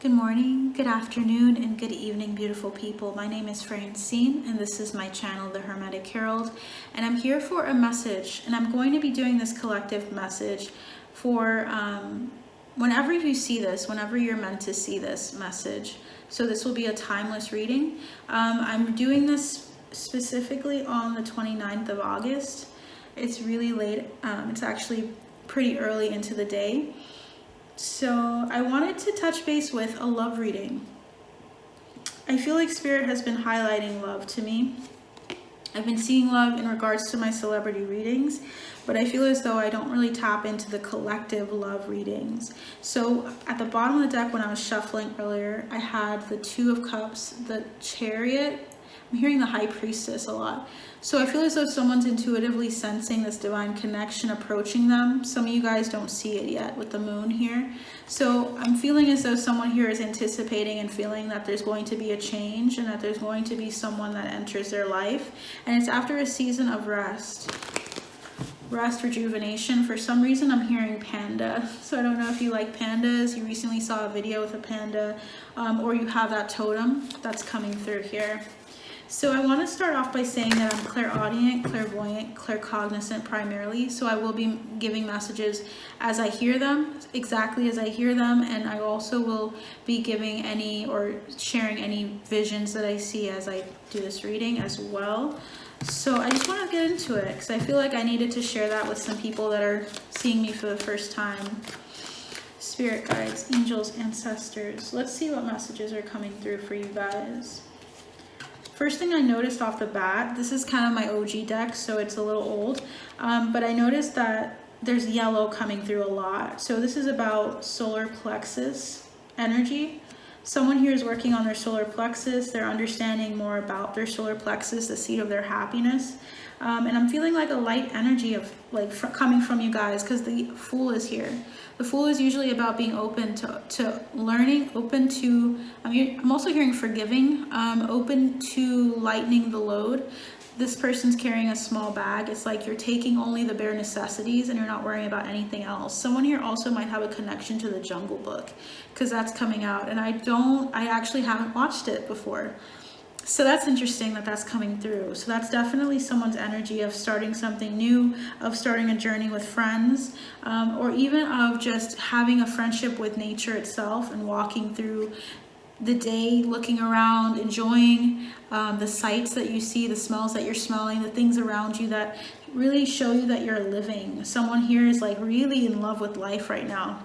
Good morning, good afternoon, and good evening, beautiful people. My name is Francine, and this is my channel, The Hermetic Herald, and I'm here for a message, and I'm going to be doing this collective message for whenever you see this, whenever you're meant to see this message. So this will be a timeless reading. I'm doing this specifically on the 29th of August. It's really late. It's actually pretty early into the day. So I wanted to touch base with a love reading. I feel like Spirit has been highlighting love to me. I've been seeing love in regards to my celebrity readings, but I feel as though I don't really tap into the collective love readings. So at the bottom of the deck when I was shuffling earlier, I had the Two of Cups, the Chariot. I'm hearing the High Priestess a lot. So I feel as though someone's intuitively sensing this divine connection approaching them. Some of you guys don't see it yet with the moon here. So I'm feeling as though someone here is anticipating and feeling that there's going to be a change and that there's going to be someone that enters their life. And it's after a season of rest, rejuvenation. For some reason, I'm hearing panda. So I don't know if you like pandas. You recently saw a video with a panda, or you have that totem that's coming through here. So I want to start off by saying that I'm clairaudient, clairvoyant, claircognizant primarily. So I will be giving messages as I hear them, exactly as I hear them. And I also will be giving any or sharing any visions that I see as I do this reading as well. So I just want to get into it because I feel like I needed to share that with some people that are seeing me for the first time. Spirit guides, angels, ancestors. Let's see what messages are coming through for you guys. First thing I noticed off the bat, this is kind of my OG deck, so it's a little old, but I noticed that there's yellow coming through a lot. So this is about solar plexus energy. Someone here is working on their solar plexus. They're understanding more about their solar plexus, the seat of their happiness. And I'm feeling like a light energy of coming from you guys because the Fool is here. The Fool is usually about being open to learning, open to, I'm also hearing forgiving, open to lightening the load. This person's carrying a small bag. It's like you're taking only the bare necessities and you're not worrying about anything else. Someone here also might have a connection to the Jungle Book because that's coming out. And I actually haven't watched it before. So that's interesting that that's coming through. So that's definitely someone's energy of starting something new, of starting a journey with friends, or even of just having a friendship with nature itself and walking through the day, looking around, enjoying the sights that you see, the smells that you're smelling, the things around you that really show you that you're living. Someone here is like really in love with life right now.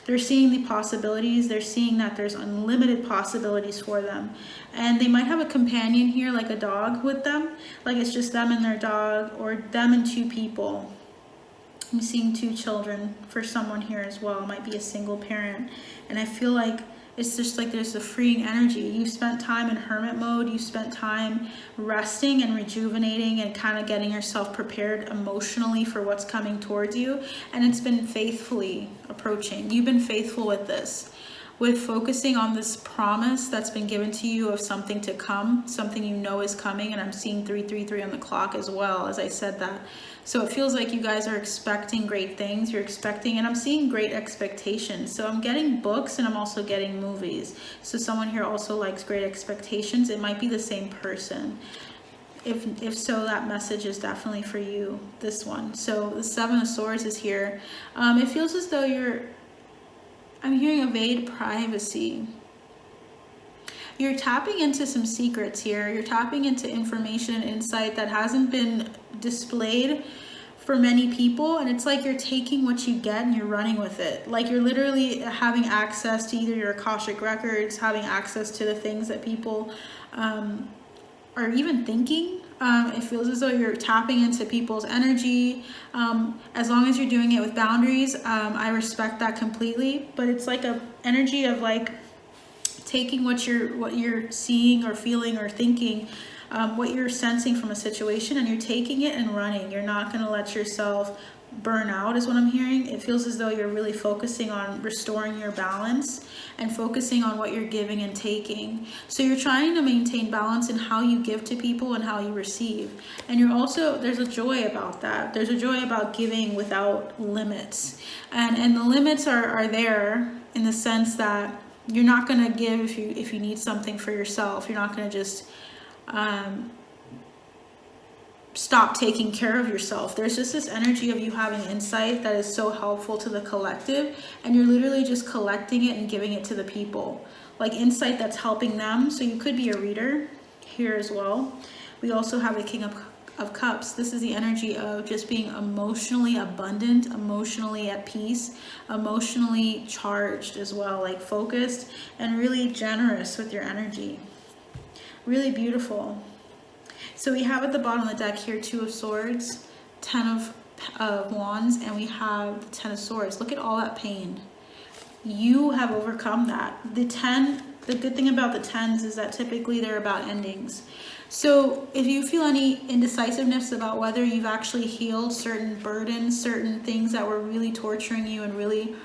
They're seeing the possibilities. They're seeing that there's unlimited possibilities for them. And they might have a companion here, like a dog with them. Like it's just them and their dog, or them and two people. I'm seeing two children for someone here as well. It might be a single parent. And I feel like it's just like there's a freeing energy. You spent time in hermit mode. You spent time resting and rejuvenating and kind of getting yourself prepared emotionally for what's coming towards you. And it's been faithfully approaching. You've been faithful with this, with focusing on this promise that's been given to you of something to come, something you know is coming. And I'm seeing 333 on the clock as well as I said that. So it feels like you guys are expecting great things. You're expecting, and I'm seeing great expectations. So I'm getting books and I'm also getting movies. So someone here also likes great expectations. It might be the same person. If so, that message is definitely for you, this one. So the Seven of Swords is here. It feels as though I'm hearing evade privacy. You're tapping into some secrets here. You're tapping into information and insight that hasn't been displayed for many people. And it's like you're taking what you get and you're running with it. Like you're literally having access to either your Akashic Records, having access to the things that people are even thinking. It feels as though you're tapping into people's energy. As long as you're doing it with boundaries, I respect that completely. But it's like a energy of like taking what you're seeing or feeling or thinking, what you're sensing from a situation, and you're taking it and running. You're not going to let yourself burn out is what I'm hearing. It feels as though you're really focusing on restoring your balance and focusing on what you're giving and taking. So you're trying to maintain balance in how you give to people and how you receive. And you're also, there's a joy about that. There's a joy about giving without limits. And the limits are there in the sense that You're not going to give if you need something for yourself. You're not going to just stop taking care of yourself. There's just this energy of you having insight that is so helpful to the collective, and you're literally just collecting it and giving it to the people. Like insight that's helping them. So you could be a reader here as well. We also have the King of Cups. This is the energy of just being emotionally abundant, emotionally at peace, emotionally charged as well, like focused and really generous with your energy. Really beautiful. So we have at the bottom of the deck here 2 of Swords, 10 of Wands, and we have the 10 of Swords. Look at all that pain. You have overcome that. The good thing about the 10s is that typically they're about endings. So if you feel any indecisiveness about whether you've actually healed certain burdens, certain things that were really torturing you and really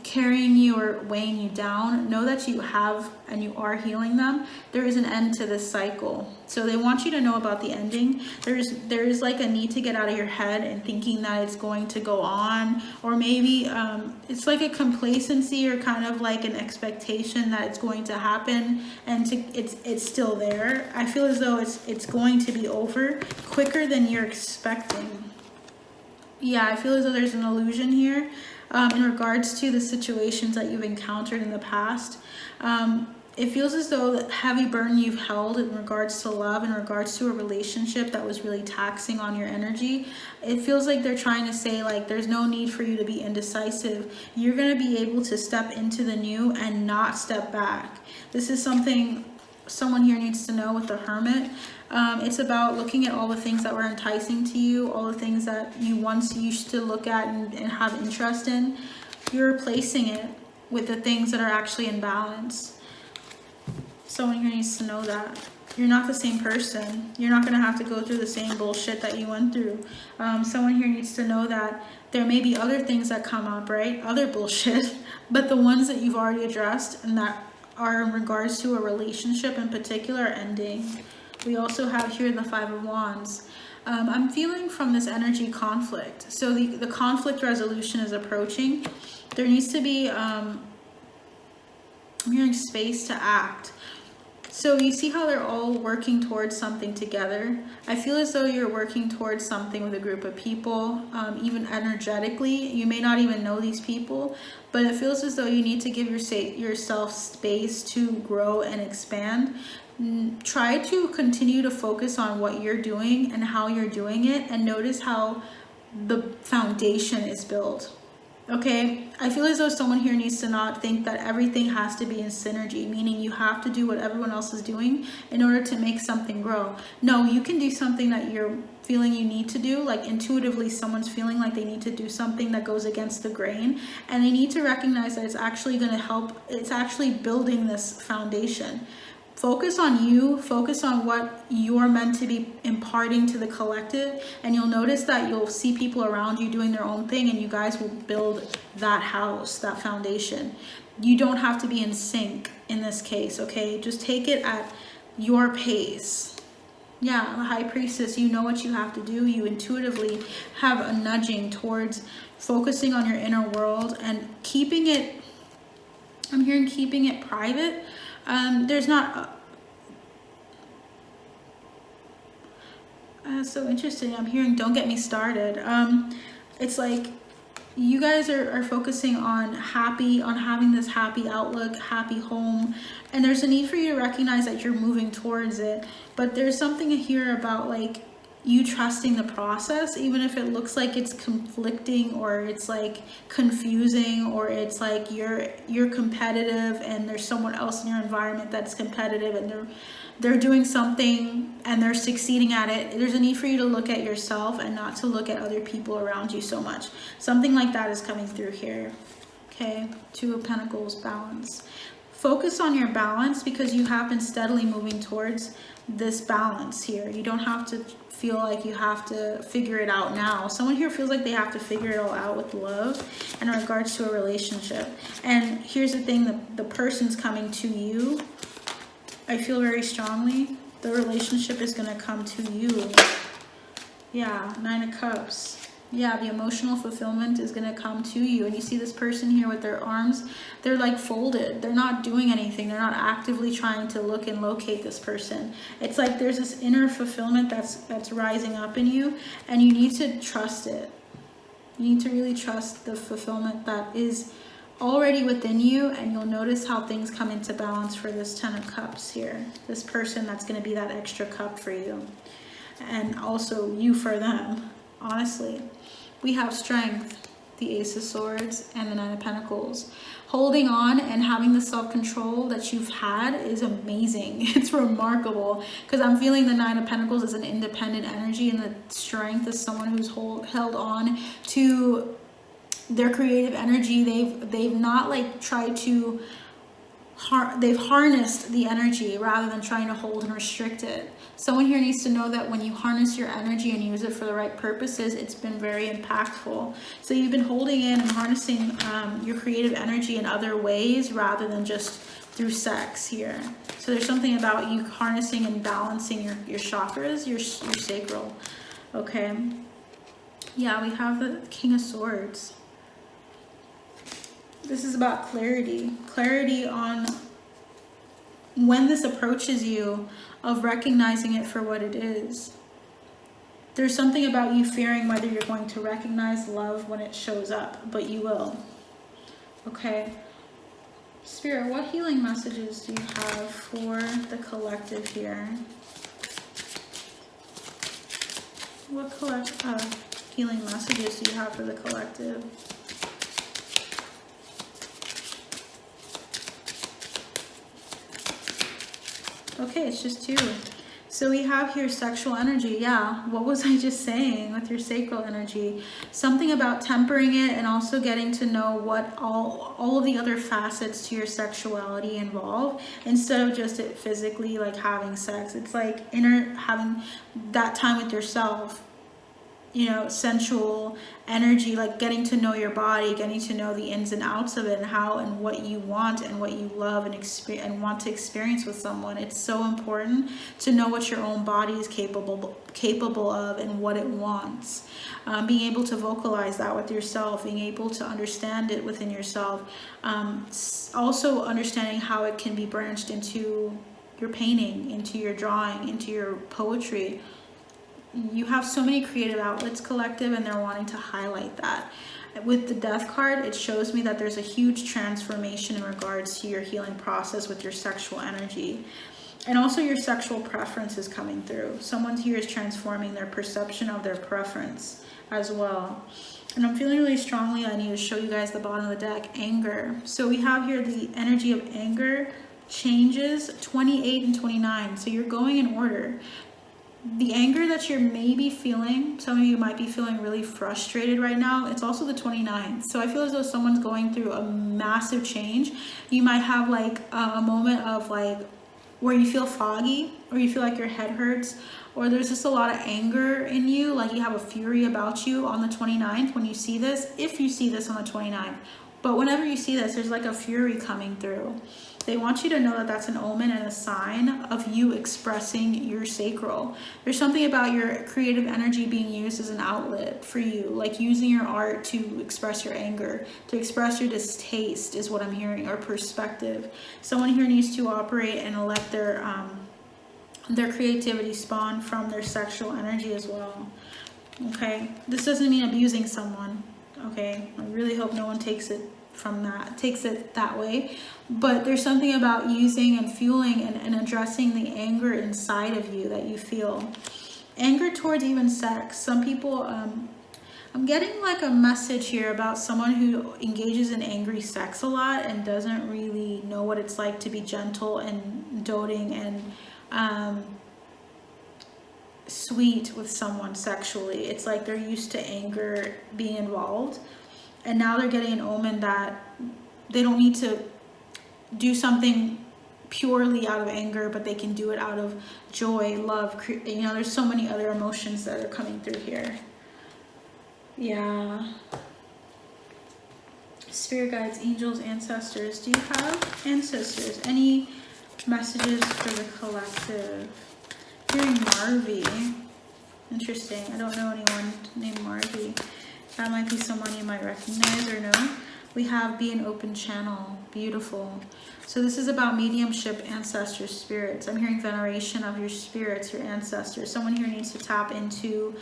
carrying you or weighing you down, know that you have and you are healing them. There is an end to this cycle. So they want you to know about the ending. There's like a need to get out of your head and thinking that it's going to go on, or maybe it's like a complacency or kind of like an expectation that it's going to happen, and it's still there. I feel as though it's going to be over quicker than you're expecting. Yeah, I feel as though there's an illusion here. In regards to the situations that you've encountered in the past, it feels as though that heavy burden you've held in regards to love, in regards to a relationship that was really taxing on your energy, it feels like they're trying to say, like, there's no need for you to be indecisive. You're going to be able to step into the new and not step back. This is something someone here needs to know with the Hermit. It's about looking at all the things that were enticing to you, all the things that you once used to look at and have interest in. You're replacing it with the things that are actually in balance. Someone here needs to know that. You're not the same person. You're not going to have to go through the same bullshit that you went through. Someone here needs to know that there may be other things that come up, right? Other bullshit. But the ones that you've already addressed and that are in regards to a relationship in particular ending. We also have here the 5 of Wands. I'm feeling from this energy conflict. So the conflict resolution is approaching. There needs to be, I'm hearing space to act. So you see how they're all working towards something together. I feel as though you're working towards something with a group of people, even energetically. You may not even know these people, but it feels as though you need to give yourself space to grow and expand. Try to continue to focus on what you're doing and how you're doing it, and notice how the foundation is built. Okay, I feel as though someone here needs to not think that everything has to be in synergy, meaning you have to do what everyone else is doing in order to make something grow. No, you can do something that you're feeling you need to do, like intuitively someone's feeling like they need to do something that goes against the grain, and they need to recognize that it's actually going to help, it's actually building this foundation. Focus on you, focus on what you're meant to be imparting to the collective, and you'll notice that you'll see people around you doing their own thing, and you guys will build that house, that foundation. You don't have to be in sync in this case, okay? Just take it at your pace. Yeah, the High Priestess, you know what you have to do. You intuitively have a nudging towards focusing on your inner world and keeping it, I'm hearing keeping it private. There's not so interesting. I'm hearing don't get me started. It's like you guys are focusing on having this happy outlook, happy home, and there's a need for you to recognize that you're moving towards it. But there's something here about like you trusting the process, even if it looks like it's conflicting or it's like confusing, or it's like you're competitive and there's someone else in your environment that's competitive and they're doing something and they're succeeding at it. There's a need for you to look at yourself and not to look at other people around you so much. Something like that is coming through here. Okay, 2 of Pentacles, balance. Focus on your balance, because you have been steadily moving towards this balance here. You don't have to feel like you have to figure it out now. Someone here feels like they have to figure it all out with love in regards to a relationship. And here's the thing, the person's coming to you. I feel very strongly the relationship is going to come to you. Yeah, 9 of Cups. Yeah, the emotional fulfillment is going to come to you. And you see this person here with their arms, they're like folded. They're not doing anything. They're not actively trying to look and locate this person. It's like there's this inner fulfillment that's rising up in you, and you need to trust it. You need to really trust the fulfillment that is already within you, and you'll notice how things come into balance for this 10 of Cups here. This person that's going to be that extra cup for you, and also you for them. Honestly, we have Strength, the Ace of Swords, and the 9 of Pentacles. Holding on and having the self-control that you've had is amazing. It's remarkable, because I'm feeling the 9 of Pentacles as an independent energy, and the Strength is someone who's held on to their creative energy. They've not like tried to they've harnessed the energy rather than trying to hold and restrict it. Someone here needs to know that when you harness your energy and use it for the right purposes, it's been very impactful. So you've been holding in and harnessing your creative energy in other ways rather than just through sex here. So there's something about you harnessing and balancing your chakras, your sacral. Okay. Yeah, we have the King of Swords. This is about clarity. Clarity on when this approaches you, of recognizing it for what it is. There's something about you fearing whether you're going to recognize love when it shows up, but you will. Okay. Spirit, what healing messages do you have for the collective here? What healing messages do you have for the collective? Okay, it's just 2. So we have here sexual energy. Yeah, what was I just saying with your sacral energy? Something about tempering it and also getting to know what all of the other facets to your sexuality involve, instead of just it physically like having sex. It's like having that time with yourself. You know, sensual energy, like getting to know your body, getting to know the ins and outs of it, and how and what you want and what you love and want to experience with someone. It's so important to know what your own body is capable of and what it wants. Being able to vocalize that with yourself, being able to understand it within yourself. Also understanding how it can be branched into your painting, into your drawing, into your poetry. You have so many creative outlets, collective, and they're wanting to highlight that. With the Death card, it shows me that there's a huge transformation in regards to your healing process with your sexual energy. And also your sexual preference is coming through. Someone here is transforming their perception of their preference as well. And I'm feeling really strongly, I need to show you guys the bottom of the deck, anger. So we have here the energy of anger changes 28 and 29. So you're going in order. The anger that you're maybe feeling, some of you might be feeling really frustrated right now. It's also the 29th. So I feel as though someone's going through a massive change. You might have like a moment of like where you feel foggy, or you feel like your head hurts, or there's just a lot of anger in you, like you have a fury about you on the 29th when you see this, if you see this on the 29th. But whenever you see this, there's like a fury coming through. They want you to know that that's an omen and a sign of you expressing your sacral. There's something about your creative energy being used as an outlet for you, like using your art to express your anger, to express your distaste is what I'm hearing, or perspective. Someone here needs to operate and let their creativity spawn from their sexual energy as well. Okay, this doesn't mean abusing someone. Okay, I really hope no one takes it that way, but there's something about using and fueling and addressing the anger inside of you that you feel. Anger towards even sex. Some people, I'm getting like a message here about someone who engages in angry sex a lot and doesn't really know what it's like to be gentle and doting and sweet with someone sexually. It's like they're used to anger being involved, and now they're getting an omen that they don't need to do something purely out of anger, but they can do it out of joy, love. You know, there's so many other emotions that are coming through here. Yeah. Spirit guides, angels, ancestors. Do you have ancestors? Any messages for the collective? Hearing Marvy. Interesting. I don't know anyone named Marvy. That might be someone you might recognize or know. We have be an open channel. Beautiful. So this is about mediumship, ancestor spirits. I'm hearing veneration of your spirits, your ancestors. Someone here needs to tap into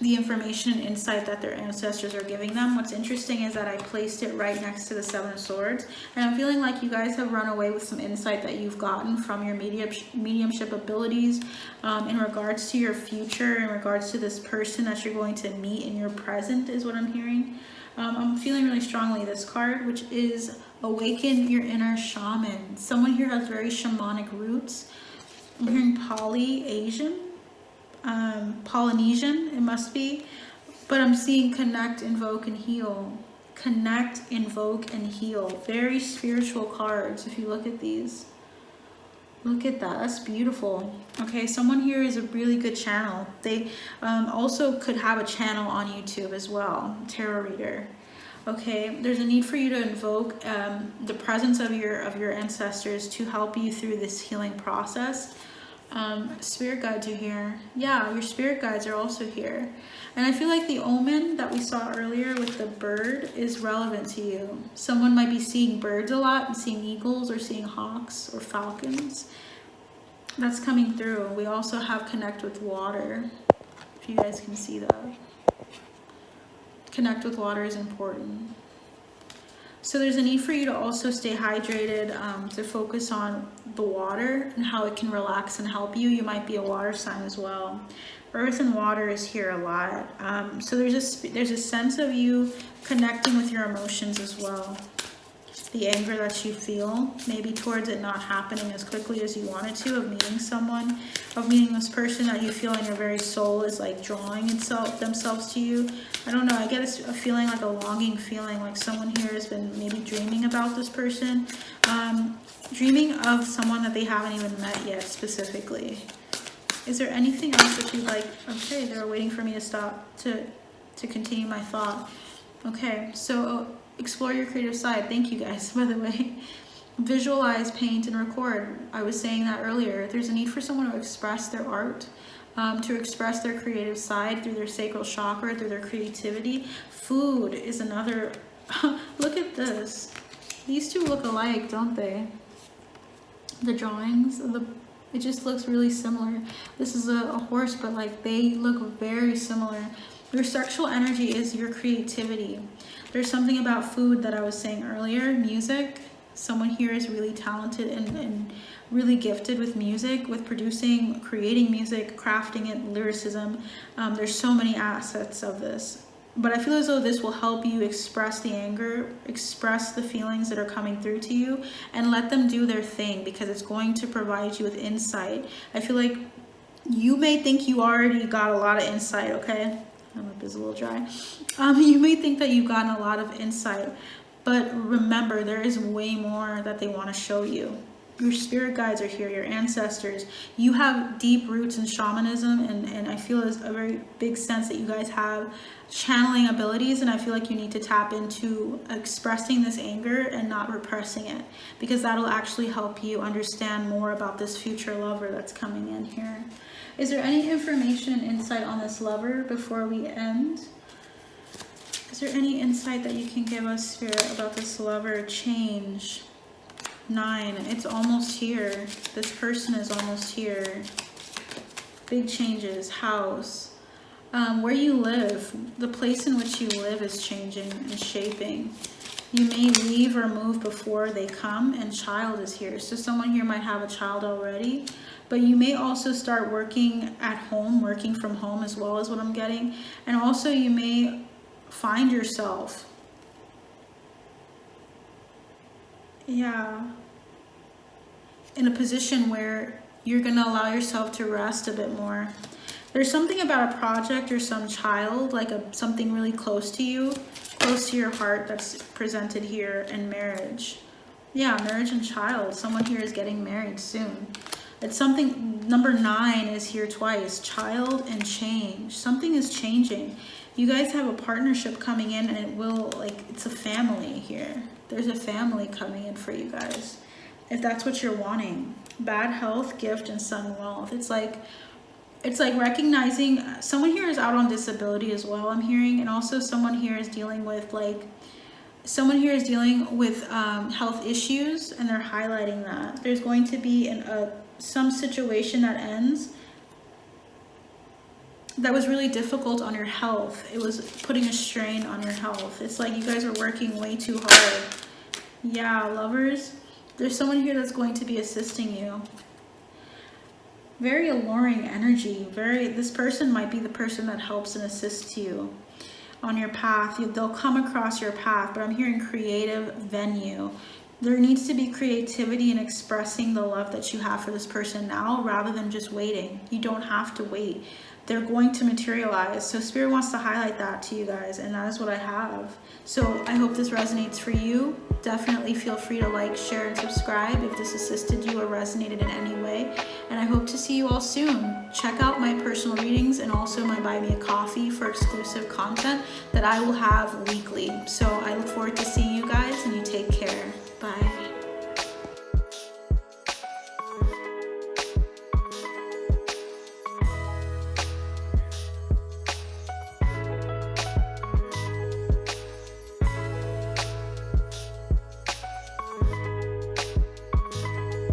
the information and insight that their ancestors are giving them. What's interesting is that I placed it right next to the Seven of Swords, and I'm feeling like you guys have run away with some insight that you've gotten from your mediumship abilities in regards to your future, in regards to this person that you're going to meet in your present, is what I'm hearing. I'm feeling really strongly this card, which is awaken your inner shaman. Someone here has very shamanic roots. I'm hearing Polynesian, it must be, but I'm seeing connect, invoke, and heal. Connect, invoke, and heal. Very spiritual cards. If you look at these, look at that. That's beautiful. Okay, someone here is a really good channel. They also could have a channel on YouTube as well, tarot reader. Okay, there's a need for you to invoke the presence of your ancestors to help you through this healing process. Spirit guides are here. Yeah, your spirit guides are also here. And I feel like the omen that we saw earlier with the bird is relevant to you. Someone might be seeing birds a lot and seeing eagles or seeing hawks or falcons. That's coming through. We also have connect with water, if you guys can see that. Connect with water is important. So there's a need for you to also stay hydrated, to focus on the water and how it can relax and help you. You might be a water sign as well. Earth and water is here a lot. So there's a sense of you connecting with your emotions as well. The anger that you feel, maybe towards it not happening as quickly as you wanted to, of meeting someone, of meeting this person that you feel in your very soul is like drawing themselves to you. I don't know, I get a feeling, like a longing feeling, like someone here has been maybe dreaming about this person, dreaming of someone that they haven't even met yet specifically. Is there anything else that you'd like? Okay, they're waiting for me to stop to continue my thought. Okay, so explore your creative side. Thank you guys, by the way. Visualize, paint, and record. I was saying that earlier. There's a need for someone to express their art, to express their creative side through their sacral chakra, through their creativity. Food is another. Look at this. These two look alike, don't they? The drawings, it just looks really similar. This is a horse, but like they look very similar. Your sexual energy is your creativity. There's something about food that I was saying earlier. Music. Someone here is really talented and really gifted with music, with producing, creating music, crafting it, lyricism. There's so many assets of this. But I feel as though this will help you express the anger, express the feelings that are coming through to you, and let them do their thing, because it's going to provide you with insight. I feel like you may think you already got a lot of insight, okay? My lip is a little dry. You may think that you've gotten a lot of insight, but remember, there is way more that they want to show you. Your spirit guides are here, your ancestors. You have deep roots in shamanism, and I feel there's a very big sense that you guys have channeling abilities, and I feel like you need to tap into expressing this anger and not repressing it, because that'll actually help you understand more about this future lover that's coming in here. Is there any information and insight on this lover before we end? Is there any insight that you can give us, Spirit, about this lover? Change. 9. It's almost here. This person is almost here. Big changes. House. Where you live. The place in which you live is changing and shaping. You may leave or move before they come, and child is here. So someone here might have a child already, but you may also start working at home, working from home as well, is what I'm getting. And also you may find yourself, in a position where you're going to allow yourself to rest a bit more. There's something about a project or some child, like something really close to you, close to your heart, that's presented here in marriage. Yeah, marriage and child. Someone here is getting married soon. It's something, number 9 is here twice. Child and change. Something is changing. You guys have a partnership coming in, and it will, like, it's a family here. There's a family coming in for you guys, if that's what you're wanting. Bad health, gift, and son wealth. It's like it's like recognizing someone here is out on disability as well, I'm hearing. And also someone here is dealing with health issues, and they're highlighting that. There's going to be some situation that ends that was really difficult on your health. It was putting a strain on your health. It's like you guys are working way too hard. Yeah, lovers, there's someone here that's going to be assisting you. Very alluring energy. This person might be the person that helps and assists you on your path. They'll come across your path, but I'm hearing creative venue. There needs to be creativity in expressing the love that you have for this person now, rather than just waiting. You don't have to wait. They're going to materialize. So Spirit wants to highlight that to you guys, and that is what I have. So I hope this resonates for you. Definitely feel free to like, share, and subscribe if this assisted you or resonated in any way. And I hope to see you all soon. Check out my personal readings and also my Buy Me a Coffee for exclusive content that I will have weekly. So I look forward to seeing you guys, and you take care. Bye.